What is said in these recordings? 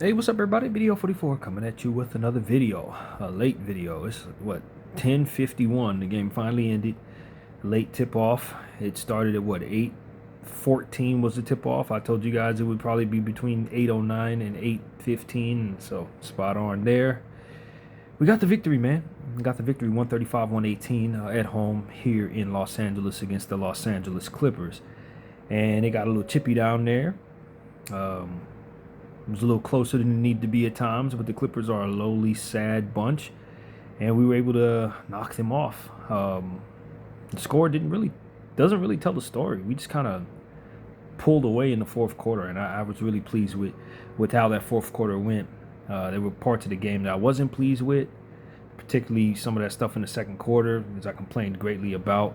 Hey, what's up, everybody? Video 44 coming at you with another video, a late video. It's what, 10:51. The game finally ended. Late tip off. It started at what, 8:14 was the tip off. I told you guys it would probably be between 8:09 and 8:15, so spot on there. We got the victory, man. We got the victory, 135-118 at home here in Los Angeles against the Los Angeles Clippers, and it got a little chippy down there. It was a little closer than it needed to be at times, but the Clippers are a lowly, sad bunch, and we were able to knock them off. The score doesn't really tell the story. We just kind of pulled away in the fourth quarter, and I was really pleased with how that fourth quarter went. There were parts of the game that I wasn't pleased with, particularly some of that stuff in the second quarter, as I complained greatly about.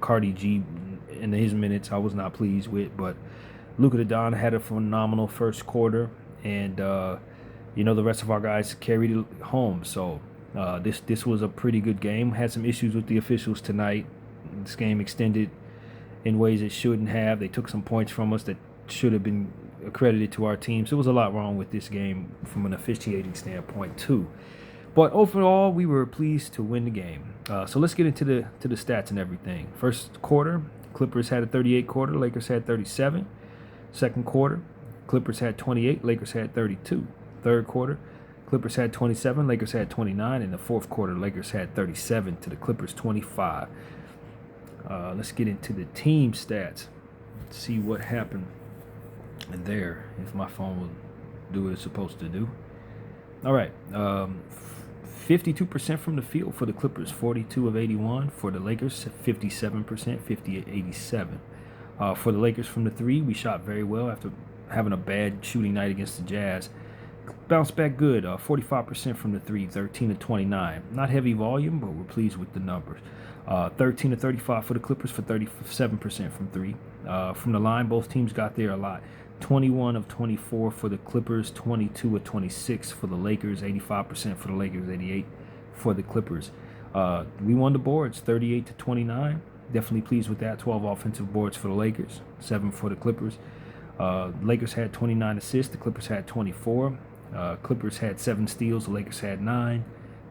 Cardi G in his minutes I was not pleased with, but Luka Doncic had a phenomenal first quarter, and the rest of our guys carried it home. So this was a pretty good game. Had some issues with the officials tonight. This game extended in ways it shouldn't have. They took some points from us that should have been accredited to our team. So there was a lot wrong with this game from an officiating standpoint too. But overall, we were pleased to win the game. So let's get into the stats and everything. First quarter, Clippers had a 38 quarter. Lakers had 37. Second quarter, Clippers had 28, Lakers had 32. Third quarter, Clippers had 27, Lakers had 29. In the fourth quarter, Lakers had 37 to the Clippers 25. Let's get into the team stats. Let's see what happened there, if my phone will do what it's supposed to do. All right. 52% from the field for the Clippers, 42 of 81. For the Lakers, 57%, 50-87. For the Lakers from the three, we shot very well after having a bad shooting night against the Jazz. Bounced back good, 45% from the three, 13-29. Not heavy volume, but we're pleased with the numbers. 13-35 for the Clippers for 37% from three. From the line, both teams got there a lot. 21 of 24 for the Clippers, 22 of 26 for the Lakers, 85% for the Lakers, 88 for the Clippers. We won the boards, 38-29. Definitely pleased with that. 12 offensive boards for the Lakers, 7 for the Clippers. Lakers had 29 assists. The Clippers had 24. Clippers had 7 steals. The Lakers had 9.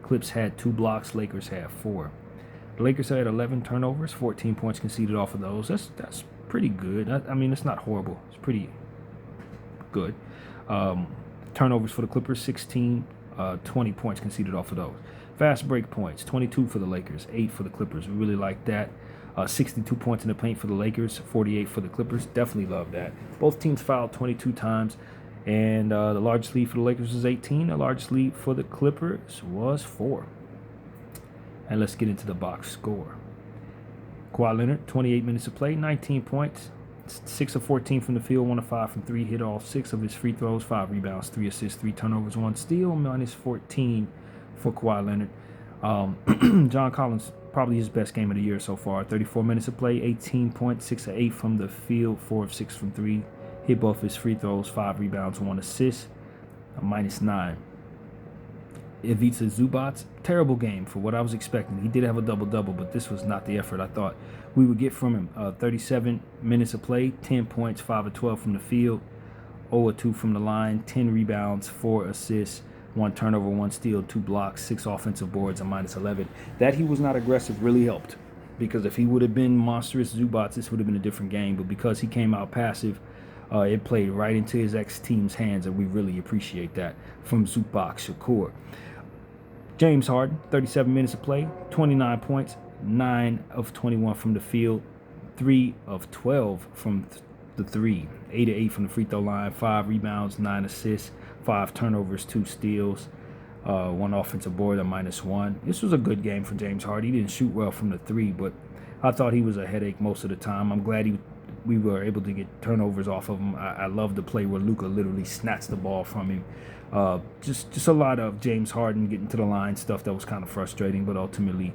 Clips had 2 blocks. Lakers had 4. The Lakers had 11 turnovers, 14 points conceded off of those. That's pretty good. I mean, it's not horrible. It's pretty good. Turnovers for the Clippers, 16, 20 points conceded off of those. Fast break points, 22 for the Lakers, 8 for the Clippers. We really like that. 62 points in the paint for the Lakers, 48 for the Clippers. Definitely love that. Both teams fouled 22 times, and the largest lead for the Lakers was 18. The largest lead for the Clippers was 4. And let's get into the box score. Kawhi Leonard, 28 minutes of play, 19 points, 6 of 14 from the field, 1 of 5 from 3, hit all 6 of his free throws, 5 rebounds, 3 assists, 3 turnovers, 1 steal, minus 14 for Kawhi Leonard. John Collins, probably his best game of the year so far. 34 minutes of play, 18 points, 6 of 8 from the field, 4 of 6 from 3. Hit both his free throws, 5 rebounds, 1 assist, minus 9. Ivica Zubac, terrible game for what I was expecting. He did have a double-double, but this was not the effort I thought we would get from him. 37 minutes of play, 10 points, 5 of 12 from the field, 0 of 2 from the line, 10 rebounds, 4 assists, 1 turnover, 1 steal, 2 blocks, 6 offensive boards, and minus 11. That he was not aggressive really helped, because if he would have been monstrous Zubac, this would have been a different game. But because he came out passive, it played right into his ex-team's hands, and we really appreciate that from Zubac Shakur. James Harden, 37 minutes of play, 29 points, 9 of 21 from the field, 3 of 12 from the 3, 8 of 8 from the free throw line, 5 rebounds, 9 assists, 5 turnovers, 2 steals, 1 offensive board, a minus 1. This was a good game for James Harden. He didn't shoot well from the 3, but I thought he was a headache most of the time. I'm glad we were able to get turnovers off of him. I love the play where Luka literally snatched the ball from him. Just a lot of James Harden getting to the line stuff that was kind of frustrating, but ultimately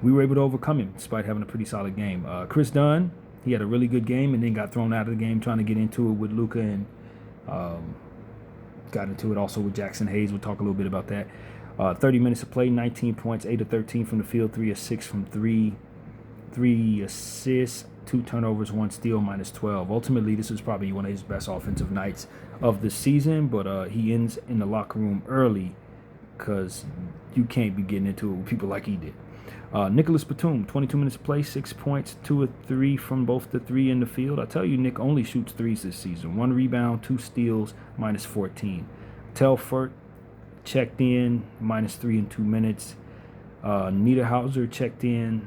we were able to overcome him despite having a pretty solid game. Chris Dunn, he had a really good game and then got thrown out of the game trying to get into it with Luka, and got into it also with Jackson Hayes. We'll talk a little bit about that. 30 minutes of play, 19 points, 8 of 13 from the field, 3 of 6 from 3, 3 assists, 2 turnovers, 1 steal, minus 12. Ultimately, this is probably one of his best offensive nights of the season, but he ends in the locker room early because you can't be getting into it with people like he did. Nicholas Batum, 22 minutes of play, 6 points, 2 of 3 from both the 3 in the field. I tell you, Nick only shoots 3s this season. 1 rebound, 2 steals, minus 14. Telfort checked in, minus 3 in 2 minutes. Niederhauser checked in,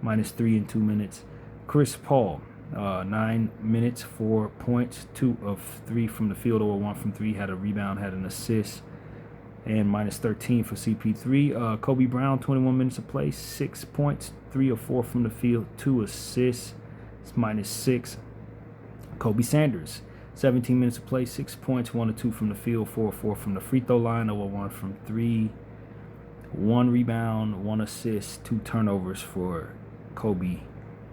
minus 3 in 2 minutes. Chris Paul, 9 minutes, 4 points, 2 of 3 from the field, or 1 from 3, had a rebound, had an assist, and minus 13 for CP3. Kobe Brown, 21 minutes of play, 6 points, 3 of 4 from the field, 2 assists, it's minus 6. Kobe Sanders, 17 minutes of play, 6 points, 1 of 2 from the field, 4 of 4 from the free throw line, 0 of 1 from 3, 1 rebound, 1 assist, 2 turnovers for Kobe,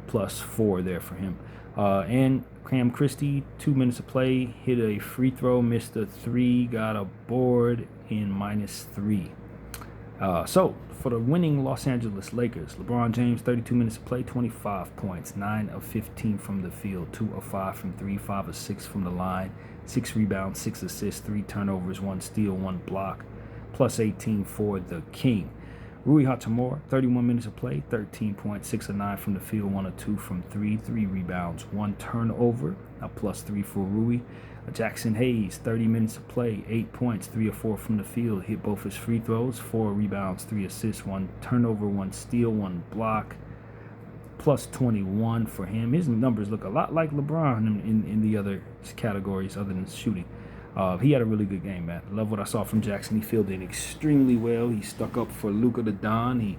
plus 4 there for him. And Cam Christie, 2 minutes of play, hit a free throw, missed a 3, got a board in minus 3. So for the winning Los Angeles Lakers, LeBron James, 32 minutes of play, 25 points, 9 of 15 from the field, 2 of 5 from 3, 5 of 6 from the line, 6 rebounds, 6 assists, 3 turnovers, 1 steal, 1 block, plus 18 for the King. Rui Hachimura, 31 minutes of play, 13 points, 6 of 9 from the field, 1 of 2 from 3, 3 rebounds, 1 turnover, a plus 3 for Rui. Jackson Hayes, 30 minutes of play, 8 points, 3 of 4 from the field, hit both his free throws, 4 rebounds, 3 assists, 1 turnover, 1 steal, 1 block, plus 21 for him. His numbers look a lot like LeBron in the other categories other than shooting. He had a really good game, man. Love what I saw from Jackson. He fielded extremely well. He stuck up for Luka the Don. He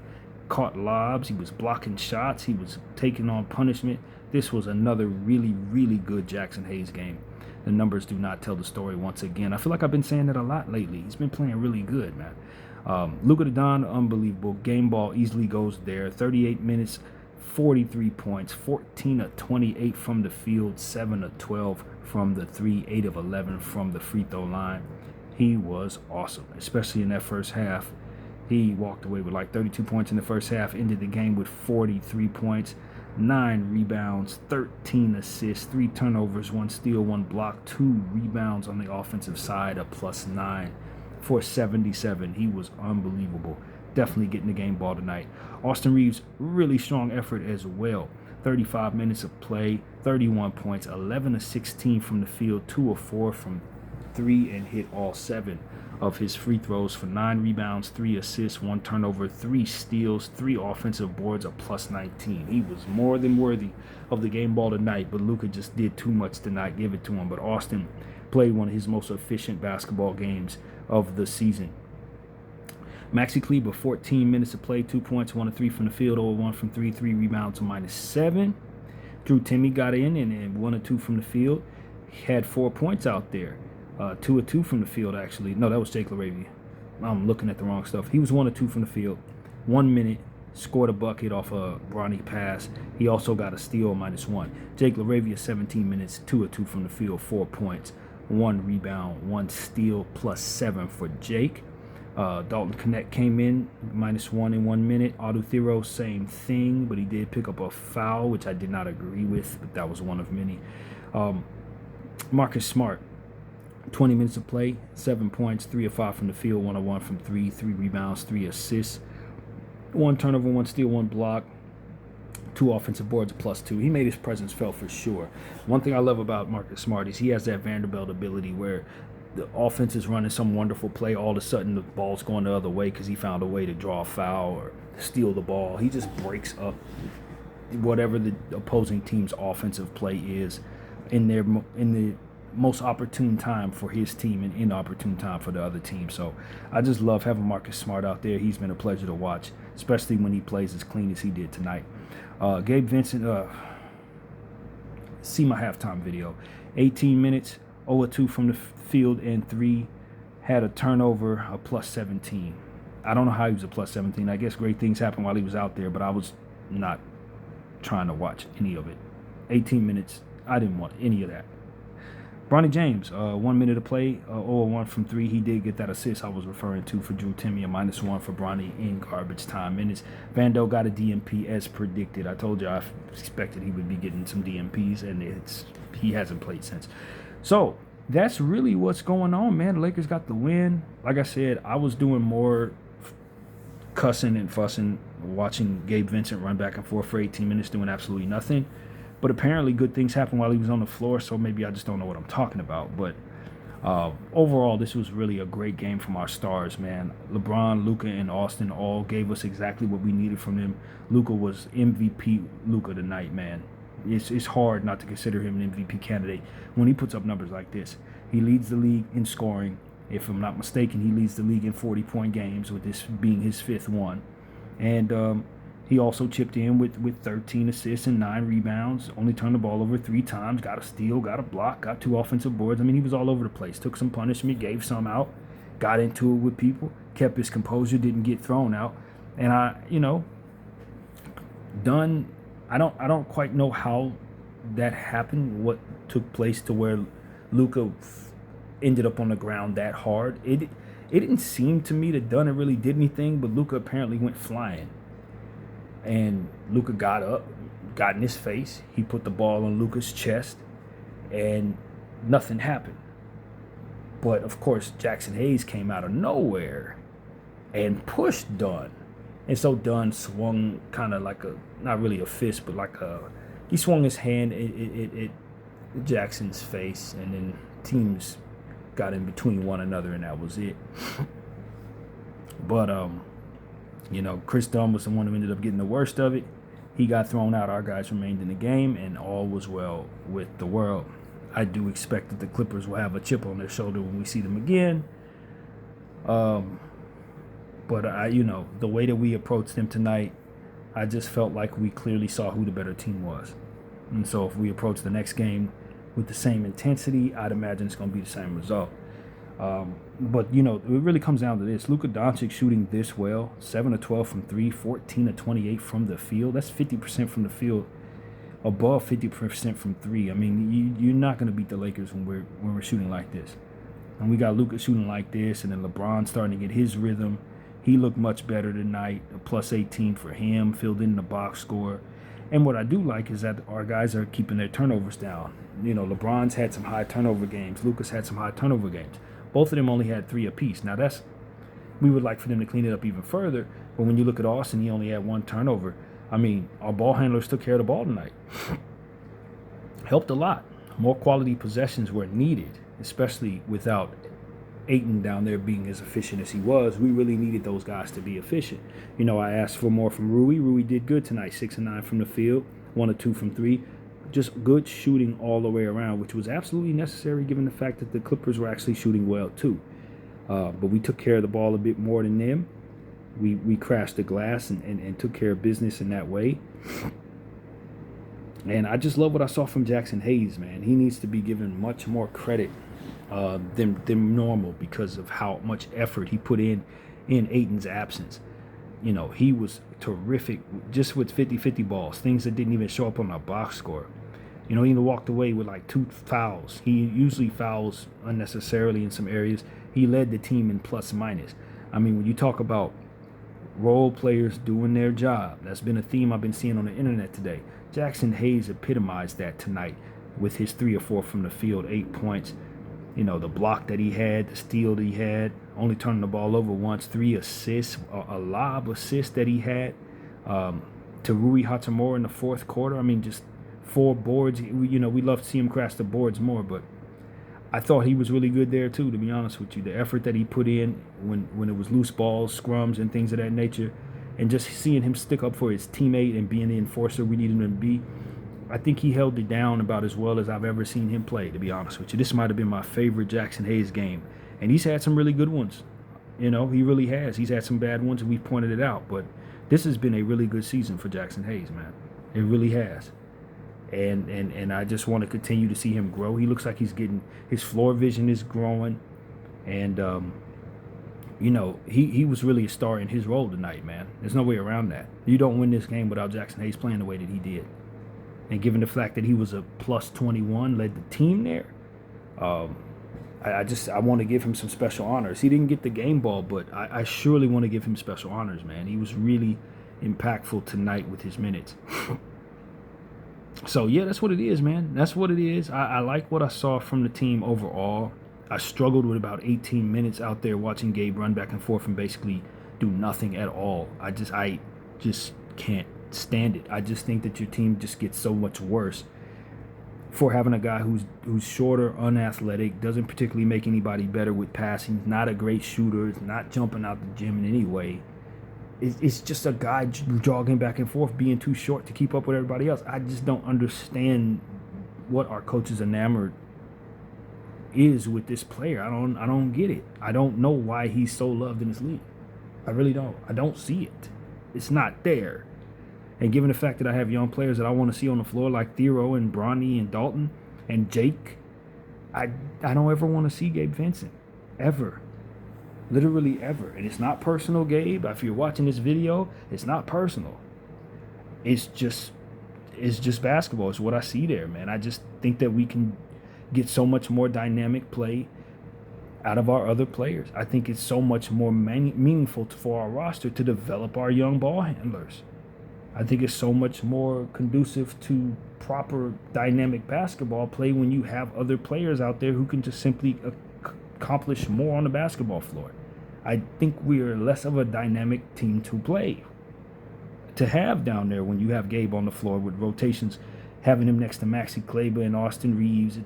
caught lobs. He was blocking shots. He was taking on punishment. This was another really, really good Jackson Hayes game. The numbers do not tell the story once again. I feel like I've been saying that a lot lately. He's been playing really good, man. Luka the Don, unbelievable. Game ball easily goes there. 38 minutes, 43 points, 14 of 28 from the field, 7 of 12 from the 3, 8 of 11 from the free throw line. He was awesome, especially in that first half. He walked away with like 32 points in the first half, ended the game with 43 points, 9 rebounds, 13 assists, 3 turnovers, 1 steal, 1 block, 2 rebounds on the offensive side, a plus 9 for 77. He was unbelievable. Definitely getting the game ball tonight. Austin Reeves, really strong effort as well. 35 minutes of play, 31 points, 11 of 16 from the field, 2 of 4 from 3, and hit all 7 of his free throws for 9 rebounds, 3 assists, 1 turnover, 3 steals, 3 offensive boards, a plus 19. He was more than worthy of the game ball tonight, but Luka just did too much to not give it to him. But Austin played one of his most efficient basketball games of the season. Maxi Kleber, 14 minutes of play, 2 points, 1 of 3 from the field, 0 of 1 from 3, 3 rebounds, minus 7. Drew Timme got in and 1 of 2 from the field. He had 4 points out there. 2 of 2 from the field, actually. No, that was Jake LaRavia. I'm looking at the wrong stuff. He was 1 of 2 from the field. 1 minute, scored a bucket off a Bronny pass. He also got a steal, minus 1. Jake LaRavia, 17 minutes, 2 of 2 from the field, 4 points, 1 rebound, 1 steal, plus 7 for Jake. Dalton Connect came in, minus 1 in 1 minute. Autothero, same thing, but he did pick up a foul, which I did not agree with, but that was one of many. Marcus Smart, 20 minutes of play, 7 points, 3 of 5 from the field, 1 of 1 from 3, 3 rebounds, 3 assists, 1 turnover, 1 steal, 1 block, 2 offensive boards, plus 2. He made his presence felt for sure. One thing I love about Marcus Smart is he has that Vanderbilt ability where the offense is running some wonderful play. All of a sudden, the ball's going the other way because he found a way to draw a foul or steal the ball. He just breaks up whatever the opposing team's offensive play is in the most opportune time for his team and inopportune time for the other team. So I just love having Marcus Smart out there. He's been a pleasure to watch, especially when he plays as clean as he did tonight. Gabe Vincent, see my halftime video. 18 minutes, 0 of 2 from the field and 3, had a turnover, a plus 17. I don't know how he was a plus 17. I guess great things happened while he was out there, but I was not trying to watch any of it. 18 minutes, I didn't want any of that. Bronny James, 1 minute to play, 0-1 from 3. He did get that assist I was referring to for Drew Timme, a -1 for Bronny in garbage time minutes. Vando got a DMP as predicted. I told you I expected he would be getting some DMPs, and he hasn't played since. So that's really what's going on, man. The Lakers got the win. Like I said, I was doing more cussing and fussing, watching Gabe Vincent run back and forth for 18 minutes doing absolutely nothing. But apparently good things happened while he was on the floor, so maybe I just don't know what I'm talking about. But overall, this was really a great game from our stars, man. LeBron, Luka, and Austin all gave us exactly what we needed from them. Luka was MVP Luka tonight, man. It's hard not to consider him an MVP candidate when he puts up numbers like this. He leads the league in scoring. If I'm not mistaken, he leads the league in 40-point games, with this being his 5th one. And he also chipped in with 13 assists and 9 rebounds, only turned the ball over 3 times, got a steal, got a block, got 2 offensive boards. I mean, he was all over the place. Took some punishment, gave some out, got into it with people, kept his composure, didn't get thrown out. And I don't quite know how that happened, what took place to where Luka ended up on the ground that hard. It didn't seem to me that Dunn really did anything, but Luka apparently went flying. And Luka got up, got in his face. He put the ball on Luka's chest, and nothing happened. But, of course, Jackson Hayes came out of nowhere and pushed Dunn. And so Dunn swung kind of like not really a fist, but he swung his hand at Jackson's face, and then teams got in between one another, and that was it. But, Chris Dunn was the one who ended up getting the worst of it. He got thrown out. Our guys remained in the game, and all was well with the world. I do expect that the Clippers will have a chip on their shoulder when we see them again. But the way that we approached them tonight, I just felt like we clearly saw who the better team was. And so if we approach the next game with the same intensity, I'd imagine it's going to be the same result. But it really comes down to this. Luka Doncic shooting this well, 7 of 12 from 3, 14 of 28 from the field. That's 50% from the field, above 50% from 3. I mean, you're not going to beat the Lakers when we're shooting like this. And we got Luka shooting like this, and then LeBron starting to get his rhythm. He looked much better tonight. A plus 18 for him, filled in the box score. And what I do like is that our guys are keeping their turnovers down. LeBron's had some high turnover games. Luka's had some high turnover games. Both of them only had 3 apiece. Now, we would like for them to clean it up even further. But when you look at Austin, he only had 1 turnover. I mean, our ball handlers took care of the ball tonight. Helped a lot. More quality possessions were needed, especially without Ayton down there being as efficient as he was. We really needed those guys to be efficient. I asked for more from Rui. Rui did good tonight, 6 of 9 from the field, 1 of 2 from 3. Just good shooting all the way around, which was absolutely necessary given the fact that the Clippers were actually shooting well too. But we took care of the ball a bit more than them. We crashed the glass and took care of business in that way. And I just love what I saw from Jackson Hayes, man. He needs to be given much more credit than normal because of how much effort he put in Ayton's absence. He was terrific just with 50-50 balls, things that didn't even show up on our box score. He walked away with like 2 fouls. He usually fouls unnecessarily in some areas. He led the team in plus minus. I mean, when you talk about role players doing their job, that's been a theme I've been seeing on the internet today. Jackson Hayes epitomized that tonight with his 3 or 4 from the field, 8 points. The block that he had, the steal that he had, only turning the ball over once, 3 assists, a lob assist that he had to Rui Hachimura in the 4th quarter. I mean, just 4 boards. We love to see him crash the boards more, but I thought he was really good there too, to be honest with you. The effort that he put in when it was loose balls, scrums, and things of that nature, and just seeing him stick up for his teammate and being the enforcer we needed him to be, I think he held it down about as well as I've ever seen him play, to be honest with you. This might have been my favorite Jackson Hayes game. And he's had some really good ones. He really has. He's had some bad ones, and we've pointed it out. But this has been a really good season for Jackson Hayes, man. It really has. And I just want to continue to see him grow. He looks like he's getting – his floor vision is growing. And, he was really a star in his role tonight, man. There's no way around that. You don't win this game without Jackson Hayes playing the way that he did. And given the fact that he was a plus 21, led the team there, Um, I want to give him some special honors. He didn't get the game ball, but I surely want to give him special honors, man. He was really impactful tonight with his minutes. So yeah, that's what it is, man. That's what it is. I like what I saw from the team overall. I struggled with about 18 minutes out there watching Gabe run back and forth and basically do nothing at all. I just can't stand it. I just think that your team just gets so much worse for having a guy who's shorter, unathletic, doesn't particularly make anybody better with passing, not a great shooter, not jumping out the gym in any way. It's just a guy jogging back and forth, being too short to keep up with everybody else. I just don't understand what our coach is enamored is with this player. I don't get it. I don't know why he's so loved in this league. I really don't. I don't see it. It's not there. And given the fact that I have young players that I want to see on the floor like Thero and Bronny and Dalton and Jake, I don't ever want to see Gabe Vincent. Ever. Literally ever. And it's not personal, Gabe. If you're watching this video, it's not personal. It's just basketball. It's what I see there, man. I just think that we can get so much more dynamic play out of our other players. I think it's so much more meaningful for our roster to develop our young ball handlers. I think it's so much more conducive to proper dynamic basketball play when you have other players out there who can just simply accomplish more on the basketball floor. I think we are less of a dynamic team to play, to have down there when you have Gabe on the floor with rotations, having him next to Maxi Kleber and Austin Reeves.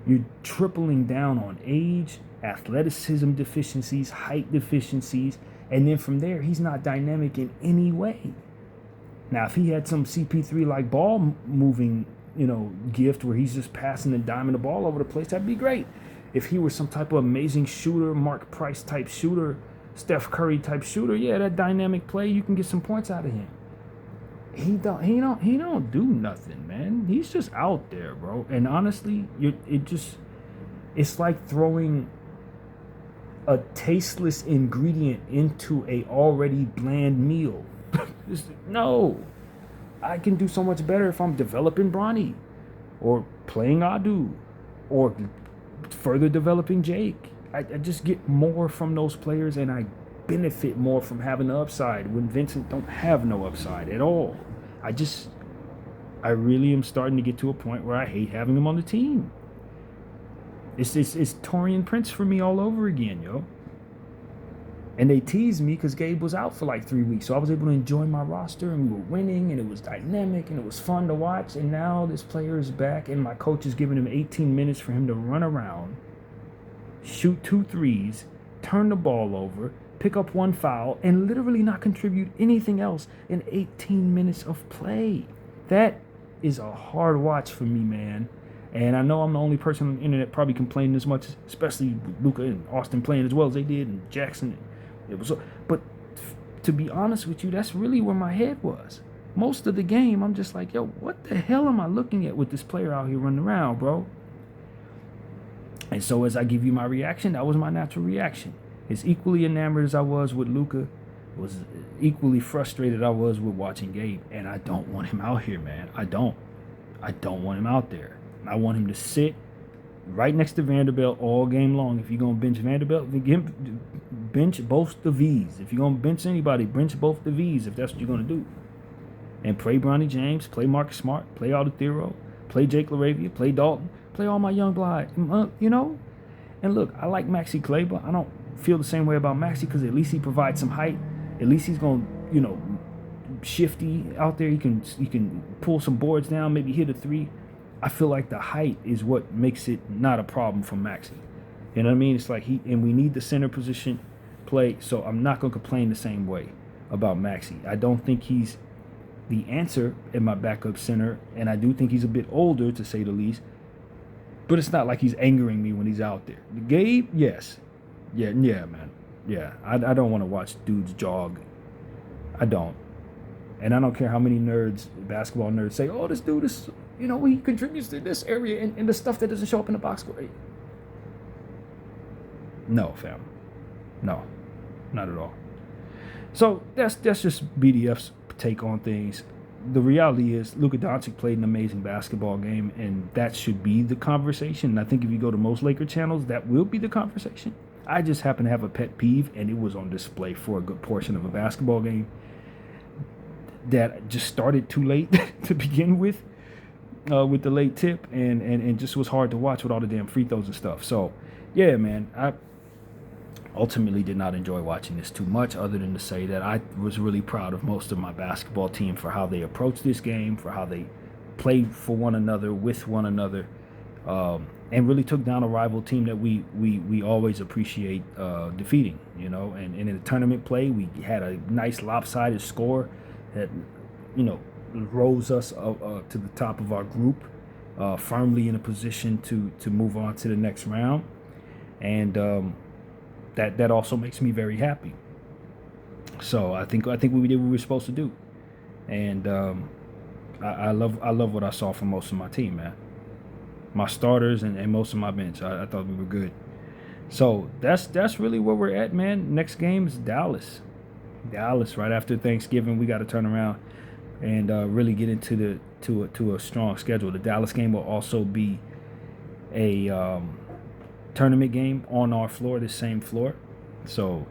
You're tripling down on age, athleticism deficiencies, height deficiencies, and then from there, he's not dynamic in any way. Now, if he had some CP3 like ball moving, gift where he's just passing and diming the ball over the place, that'd be great. If he was some type of amazing shooter, Mark Price type shooter, Steph Curry type shooter, yeah, that dynamic play, you can get some points out of him. He don't do nothing, man. He's just out there, bro. And honestly, it's like throwing a tasteless ingredient into a already bland meal. No. I can do so much better if I'm developing Bronny or playing Adu or further developing Jake. I just get more from those players, and I benefit more from having the upside when Vincent don't have no upside at all. I really am starting to get to a point where I hate having him on the team. It's Taurean Prince for me all over again, yo. And they teased me because Gabe was out for like 3 weeks. So I was able to enjoy my roster, and we were winning, and it was dynamic, and it was fun to watch. And now this player is back, and my coach is giving him 18 minutes for him to run around, shoot 2 threes, turn the ball over, pick up 1 foul, and literally not contribute anything else in 18 minutes of play. That is a hard watch for me, man. And I know I'm the only person on the internet probably complaining as much, especially Luka and Austin playing as well as they did, and Jackson. But to be honest with you, that's really where my head was. Most of the game, I'm just like, yo, what the hell am I looking at with this player out here running around, bro? And so as I give you my reaction, that was my natural reaction. As equally enamored as I was with Luka, was equally frustrated I was with watching Gabe. And I don't want him out here, man. I don't want him out there. I want him to sit right next to Vanderbilt all game long. If you're going to bench Vanderbilt, bench both the Vs. If you're going to bench anybody, bench both the Vs if that's what you're going to do. And play Bronny James, play Marcus Smart, play Otto Thero, play Jake LaRavia, play Dalton, play all my young blood, And look, I like Maxi Kleber. I don't feel the same way about Maxi because at least he provides some height. At least he's going to, shifty out there. He can pull some boards down, maybe hit a 3. I feel like the height is what makes it not a problem for Maxi. You know what I mean? It's like and we need the center position play, so I'm not going to complain the same way about Maxi. I don't think he's the answer in my backup center, and I do think he's a bit older, to say the least, but it's not like he's angering me when he's out there. Gabe, yes. Yeah, man. Yeah, I don't want to watch dudes jog. I don't. And I don't care how many basketball nerds say, oh, this dude is... he contributes to this area and the stuff that doesn't show up in the box score. No, fam. No, not at all. So that's just BDF's take on things. the reality is Luka Doncic played an amazing basketball game, and that should be the conversation. And I think if you go to most Laker channels, that will be the conversation. I just happen to have a pet peeve, and it was on display for a good portion of a basketball game that just started too late to begin with the late tip, and just was hard to watch with all the damn free throws and stuff. So, yeah, man, I ultimately did not enjoy watching this too much, other than to say that I was really proud of most of my basketball team for how they approached this game, for how they played for one another, with one another, and really took down a rival team that we always appreciate defeating, you know. And in the tournament play, we had a nice lopsided score that, you know, rose us to the top of our group, firmly in a position to move on to the next round. And that also makes me very happy. So I think we did what we were supposed to do, and I love what I saw from most of my team, man. My starters and most of my bench. I thought we were good. So that's really where we're at, man. Next game is Dallas. Dallas right after Thanksgiving. We got to turn around and really get into a strong schedule. The Dallas game will also be a tournament game on our floor, the same floor. So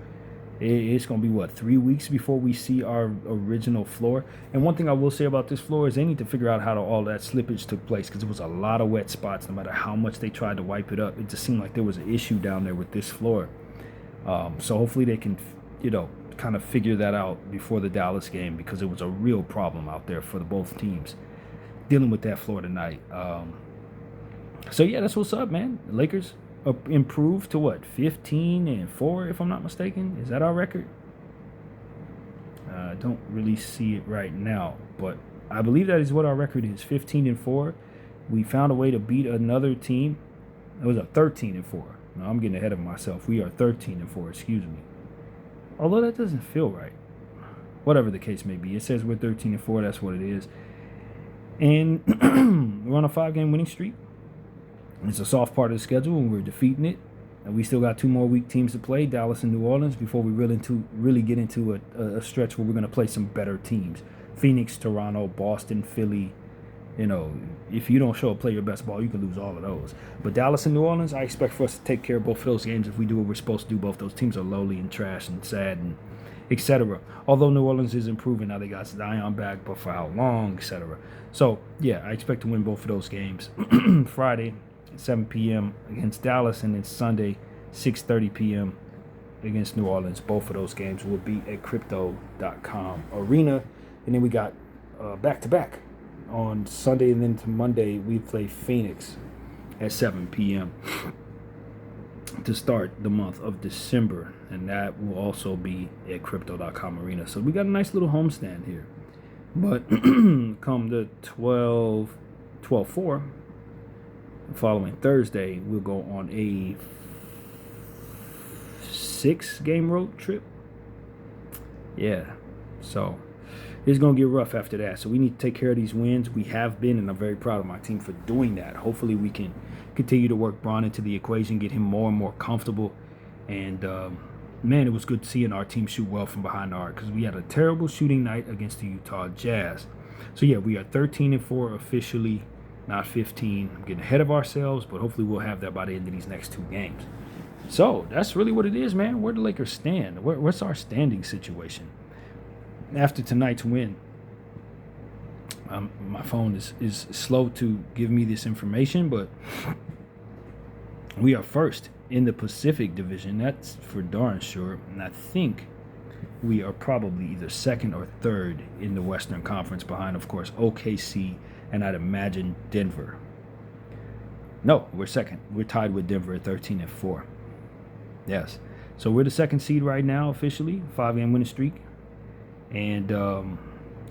it's going to be, 3 weeks before we see our original floor. And one thing I will say about this floor is they need to figure out how all that slippage took place, because it was a lot of wet spots. No matter how much they tried to wipe it up, it just seemed like there was an issue down there with this floor. So hopefully they can, kind of figure that out before the Dallas game, because it was a real problem out there for both teams dealing with that floor tonight. So yeah, that's what's up, man. The Lakers improved to 15-4, if I'm not mistaken. Is that our record? I don't really see it right now, but I believe that is what our record is, 15-4. We found a way to beat another team. It was a 13-4. No, I'm getting ahead of myself. We are 13-4, excuse me. Although that doesn't feel right. Whatever the case may be, it says we're 13-4. That's what it is. And we're on a 5-game winning streak. It's a soft part of the schedule, and we're defeating it. And we still got 2 more weak teams to play, Dallas and New Orleans, before we really get into a stretch where we're going to play some better teams. Phoenix, Toronto, Boston, Philly. If you don't show up, play your best ball, you can lose all of those. But Dallas and New Orleans, I expect for us to take care of both of those games if we do what we're supposed to do. Both those teams are lowly and trash and sad and etc. Although New Orleans is improving now, they got Zion back, but for how long, etc. So yeah, I expect to win both of those games. Friday, 7 p.m. against Dallas, and then Sunday, 6:30 p.m. against New Orleans. Both of those games will be at Crypto.com Arena. And then we got back-to-back on Sunday, and then to Monday, we play Phoenix at 7 p.m. to start the month of December. And that will also be at Crypto.com Arena. So we got a nice little homestand here. But come the 12-4, following Thursday, we'll go on a 6-game road trip. Yeah, so it's going to get rough after that. So we need to take care of these wins. We have been, and I'm very proud of my team for doing that. Hopefully we can continue to work Bron into the equation, get him more and more comfortable. And, man, it was good seeing our team shoot well from behind the arc, because we had a terrible shooting night against the Utah Jazz. So, yeah, we are 13-4 officially, not 15. I'm getting ahead of ourselves, but hopefully we'll have that by the end of these next 2 games. So that's really what it is, man. Where do the Lakers stand? What's our standing situation after tonight's win? My phone is slow to give me this information, but we are first in the Pacific Division. That's for darn sure. And I think we are probably either second or third in the Western Conference, behind, of course, OKC, and I'd imagine Denver. No, we're second. We're tied with Denver at 13-4. Yes. So we're the second seed right now, officially. 5-game winning streak. And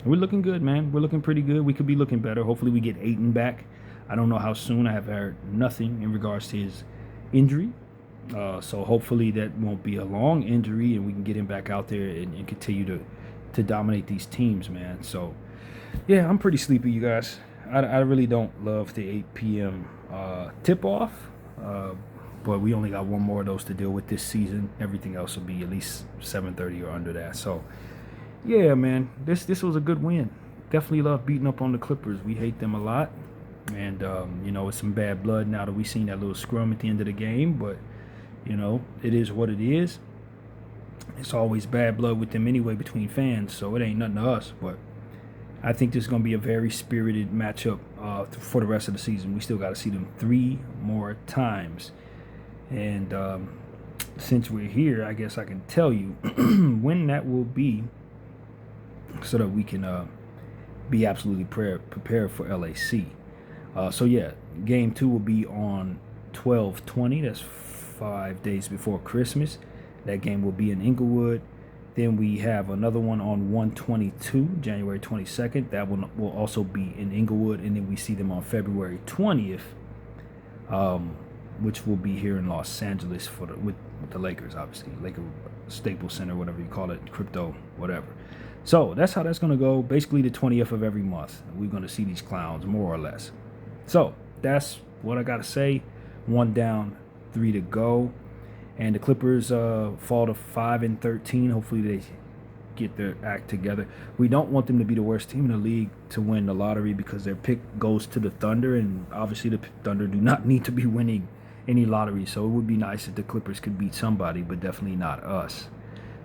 we're looking good, man. We're looking pretty good. We could be looking better. Hopefully we get Ayton back. I don't know how soon. I have heard nothing in regards to his injury. So hopefully that won't be a long injury, and we can get him back out there and continue to dominate these teams, man. So, yeah, I'm pretty sleepy, you guys. I really don't love the 8 p.m. Tip-off. But we only got 1 more of those to deal with this season. Everything else will be at least 7:30 or under that. So, yeah, man, this was a good win. definitely love beating up on the Clippers. We hate them a lot. And, it's some bad blood now that we seen that little scrum at the end of the game. But, it is what it is. It's always bad blood with them anyway between fans, so it ain't nothing to us. But I think this is going to be a very spirited matchup for the rest of the season. We still got to see them 3 more times. And since we're here, I guess I can tell you when that will be so that we can be absolutely prepared for LAC. So, yeah, Game 2 will be on 12/20. That's 5 days before Christmas. That game will be in Inglewood. Then we have another one on 1/22, January 22nd. That one will also be in Inglewood. And then we see them on February 20th, which will be here in Los Angeles with the Lakers, obviously. Laker Staples Center, whatever you call it, crypto, whatever. So that's how that's going to go. Basically the 20th of every month. We're going to see these clowns, more or less. So that's what I got to say. 1 down, 3 to go. And the Clippers fall to 5-13. Hopefully they get their act together. We don't want them to be the worst team in the league to win the lottery because their pick goes to the Thunder. And obviously the Thunder do not need to be winning any lottery. So it would be nice if the Clippers could beat somebody, but definitely not us.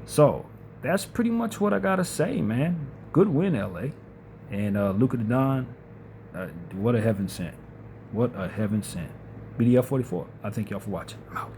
So that's pretty much what I got to say, man. Good win, LA. And Luka the Don, what a heaven sent. What a heaven sent. BDF 44. I thank y'all for watching. I'm out.